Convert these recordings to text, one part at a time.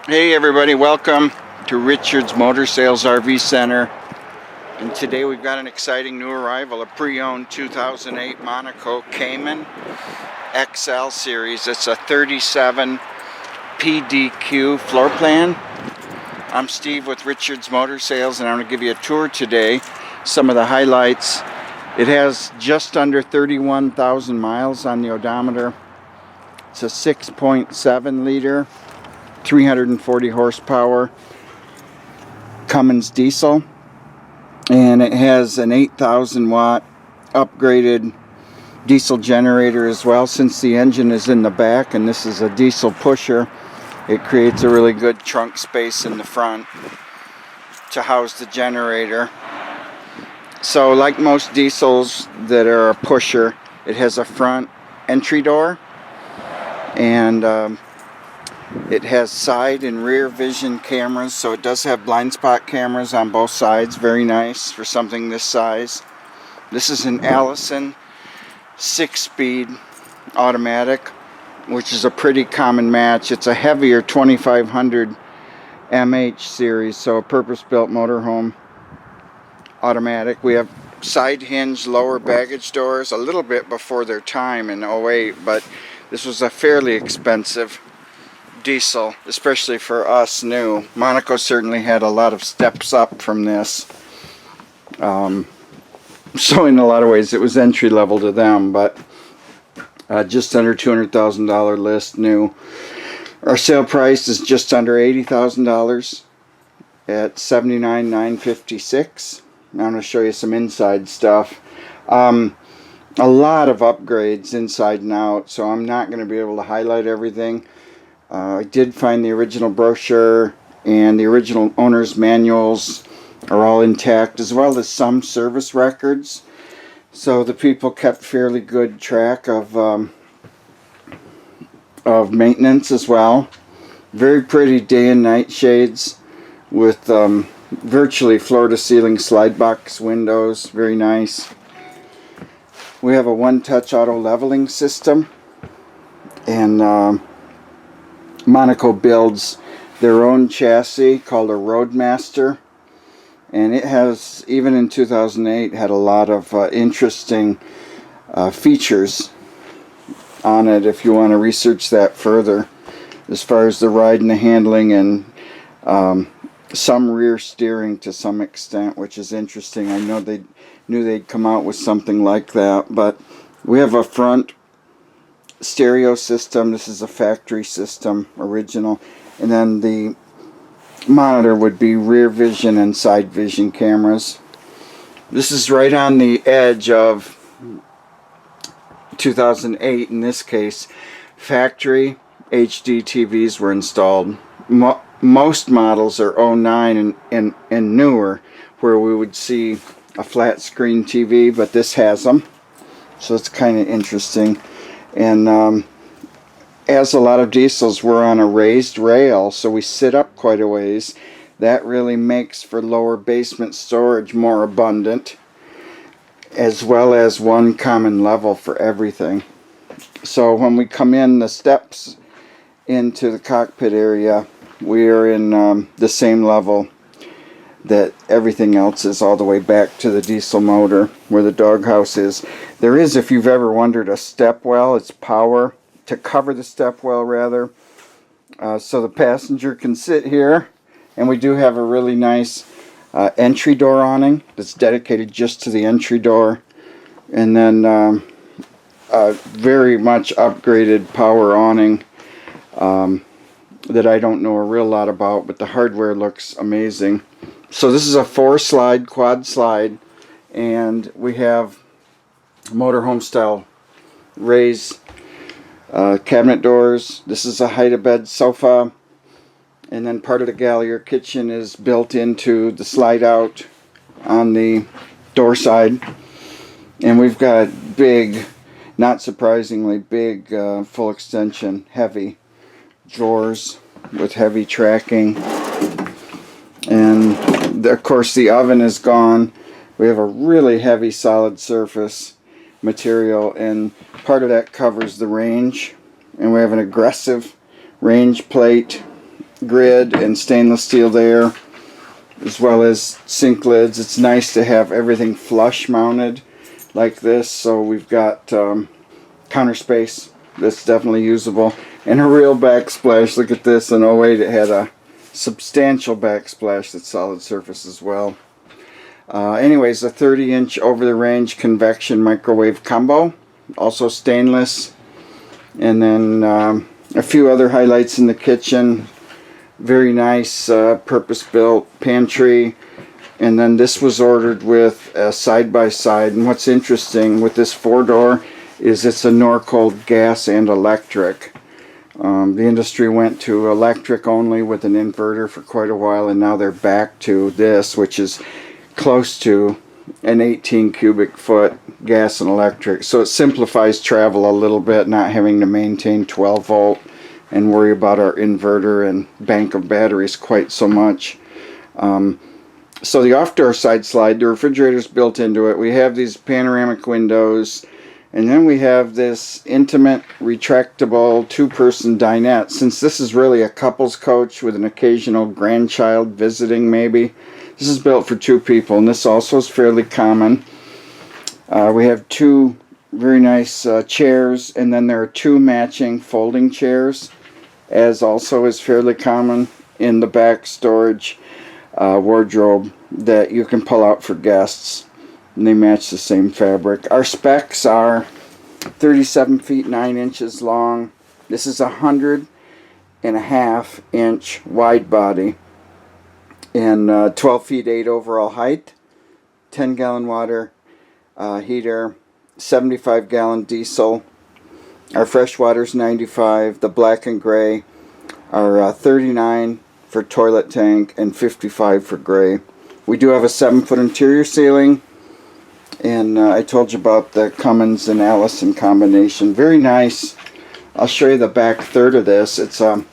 Hey everybody, welcome to Richard's Motor Sales RV Center. And today we've got an exciting new arrival, a pre-owned 2008 Monaco Cayman XL series. It's a 37 PDQ floor plan. I'm Steve with Richard's Motor Sales, and I'm going to give you a tour today. Some of the highlights. It has just under 31,000 miles on the odometer. It's a 6.7 liter 340 horsepower Cummins diesel, and it has an 8,000 watt upgraded diesel generator as well. Since the engine is in the back and this is a diesel pusher, it creates a really good trunk space in the front to house the generator. So like most diesels that are a pusher, it has a front entry door, and it has side and rear vision cameras, so it does have blind spot cameras on both sides. Very nice for something this size. This is an Allison 6-speed automatic, which is a pretty common match. It's a heavier 2500 MH series, so a purpose-built motorhome automatic. We have side hinge lower baggage doors, a little bit before their time in '08, but this was a fairly expensive diesel, especially for us new. Monaco certainly had a lot of steps up from this, so in a lot of ways it was entry level to them, but just under $200,000 list new. Our sale price is just under $80,000 at $79,956. Now I'm going to show you some inside stuff. A lot of upgrades inside and out, so I'm not going to be able to highlight everything. I did find the original brochure and the original owner's manuals are all intact, as well as some service records. So the people kept fairly good track of maintenance as well. Very pretty day and night shades with virtually floor-to-ceiling slide box windows. Very nice. We have a one-touch auto leveling system, and Monaco builds their own chassis called a ROADMASTer, and it has, even in 2008, had a lot of interesting features on it if you want to research that further, as far as the ride and the handling, and some rear steering to some extent, which is interesting. I know they knew they'd come out with something like that, but we have a front stereo system. This is a factory system, original, and then the monitor would be rear vision and side vision cameras. This is right on the edge of 2008. In this case, factory HD TVs were installed. Most models are '09 and newer, where we would see a flat screen TV, but this has them, so it's kind of interesting. And as a lot of diesels, we're on a raised rail, so we sit up quite a ways. That really makes for lower basement storage more abundant, as well as one common level for everything. So when we come in the steps into the cockpit area, we are in the same level that everything else is, all the way back to the diesel motor where the doghouse is. There is, if you've ever wondered, a step well. It's power to cover the step well, rather, so the passenger can sit here. And we do have a really nice entry door awning that's dedicated just to the entry door, and then a very much upgraded power awning that I don't know a real lot about, but the hardware looks amazing. So this is a 4-slide quad slide, and we have motorhome style raised cabinet doors. This is a hide-a-bed sofa, and then part of the galley or kitchen is built into the slide out on the door side. And we've got big, not surprisingly big, full extension heavy drawers with heavy tracking. And of course the oven is gone. We have a really heavy solid surface material, and part of that covers the range, and we have an aggressive range plate grid and stainless steel there, as well as sink lids. It's nice to have everything flush mounted like this, so we've got counter space that's definitely usable. And a real backsplash. Look at this. In '08 it had a substantial backsplash that's solid surface as well. Anyways, a 30-inch over-the-range convection microwave combo, also stainless. And then a few other highlights in the kitchen. Very nice purpose-built pantry. And then this was ordered with a side-by-side. And what's interesting with this 4-door is it's a Norcold gas and electric. The industry went to electric only with an inverter for quite a while, and now they're back to this, which is close to an 18 cubic foot gas and electric. So it simplifies travel a little bit, not having to maintain 12 volt and worry about our inverter and bank of batteries quite so much. So the off-door side slide, the refrigerator's built into it. We have these panoramic windows, and then we have this intimate, retractable, two-person dinette. Since this is really a couple's coach with an occasional grandchild visiting maybe, this is built for 2 people, and this also is fairly common. We have 2 very nice chairs, and then there are 2 matching folding chairs, as also is fairly common in the back storage wardrobe that you can pull out for guests, and they match the same fabric. Our specs are 37 feet 9 inches long. This is 100.5 inch wide body, and 12 feet 8 overall height, 10 gallon water heater, 75 gallon diesel. Our fresh water's 95. The black and gray are 39 for toilet tank and 55 for gray. We do have a 7-foot interior ceiling, and I told you about the Cummins and Allison combination. Very nice. I'll show you the back third of this. It's a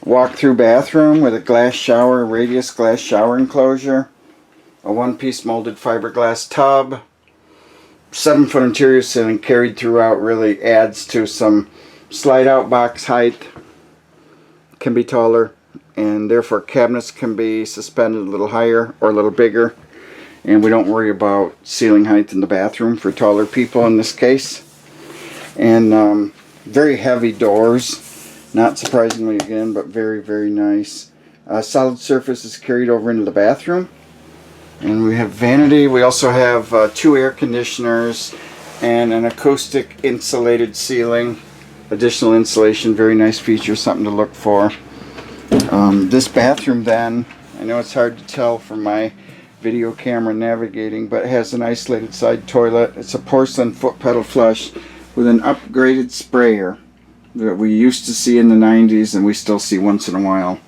walk-through bathroom with a glass shower, radius glass shower enclosure, a 1-piece molded fiberglass tub. 7-foot interior ceiling carried throughout really adds to some slide-out box height. Can be taller, and therefore cabinets can be suspended a little higher or a little bigger, and we don't worry about ceiling height in the bathroom for taller people in this case. And very heavy doors, not surprisingly again, but very, very nice. Solid surface is carried over into the bathroom, and we have vanity. We also have 2 air conditioners and an acoustic insulated ceiling. Additional insulation, very nice feature, something to look for. This bathroom then, I know it's hard to tell from my video camera navigating, but it has an isolated side toilet. It's a porcelain foot pedal flush with an upgraded sprayer that we used to see in the 90s and we still see once in a while.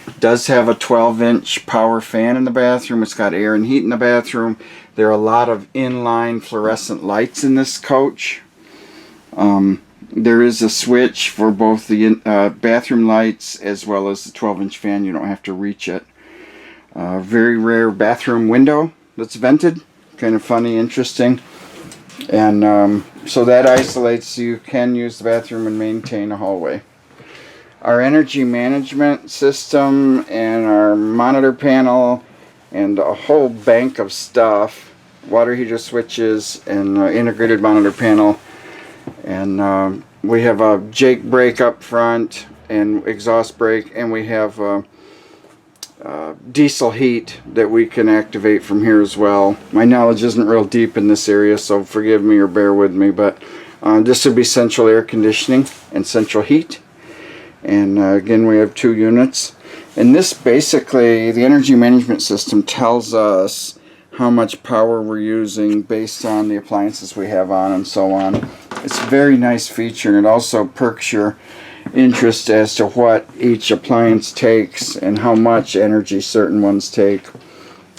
It does have a 12-inch power fan in the bathroom. It's got air and heat in the bathroom. There are a lot of inline fluorescent lights in this coach. There is a switch for both the bathroom lights as well as the 12-inch fan. You don't have to reach it. Very rare bathroom window that's vented. Kind of funny, interesting. And so that isolates so you can use the bathroom and maintain a hallway. Our energy management system and our monitor panel and a whole bank of stuff. Water heater switches and integrated monitor panel. And we have a Jake brake up front and exhaust brake, and we have diesel heat that we can activate from here as well. My knowledge isn't real deep in this area, so forgive me or bear with me, but this would be central air conditioning and central heat. And again, we have 2 units. And this basically, the energy management system tells us how much power we're using based on the appliances we have on and so on. It's a very nice feature, and it also perks your interest as to what each appliance takes and how much energy certain ones take.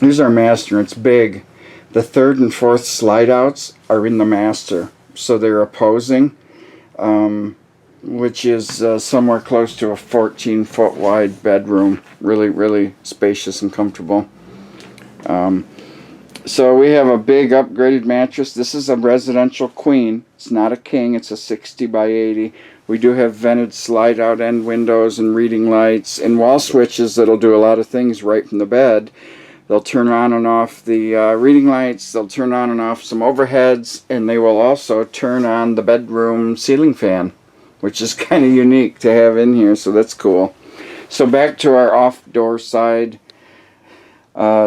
Here's our master. It's big. The 3rd and 4th slide outs are in the master, so they're opposing, which is somewhere close to a 14-foot wide bedroom. Really, really spacious and comfortable. So we have a big upgraded mattress. This is a residential queen. It's not a king. It's a 60 by 80 We do have vented slide out end windows and reading lights and wall switches that'll do a lot of things right from the bed. They'll turn on and off the reading lights, they'll turn on and off some overheads, and they will also turn on the bedroom ceiling fan, which is kind of unique to have in here, so that's cool. So back to our off-door side.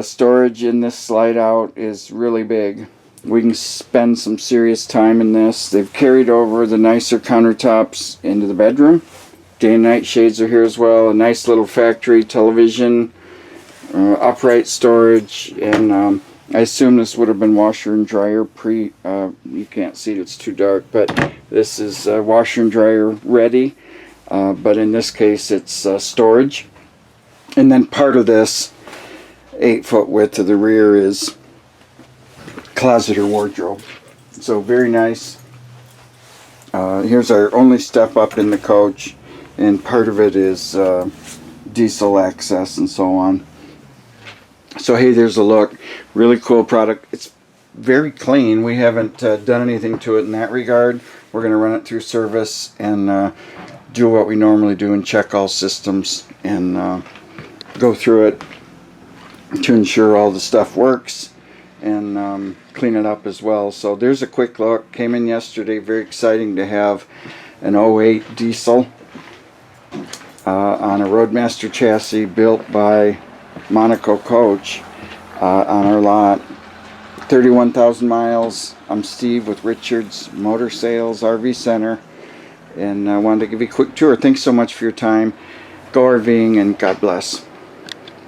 Storage in this slide out is really big. We can spend some serious time in this. They've carried over the nicer countertops into the bedroom. Day and night shades are here as well. A nice little factory television, upright storage, and I assume this would have been washer and dryer you can't see it, it's too dark, but this is washer and dryer ready, but in this case it's storage. And then part of this 8-foot width of the rear is closet or wardrobe. So very nice. Here's our only step up in the coach, and part of it is diesel access and so on. So hey, there's a look. Really cool product. It's very clean. We haven't done anything to it in that regard. We're going to run it through service and do what we normally do and check all systems and go through it to ensure all the stuff works and clean it up as well. So there's a quick look. Came in yesterday. Very exciting to have an 08 diesel on a Roadmaster chassis built by Monaco Coach on our lot. 31,000 miles. I'm Steve with Richards Motor Sales RV Center, and I wanted to give you a quick tour. Thanks so much for your time. Go RVing and God bless.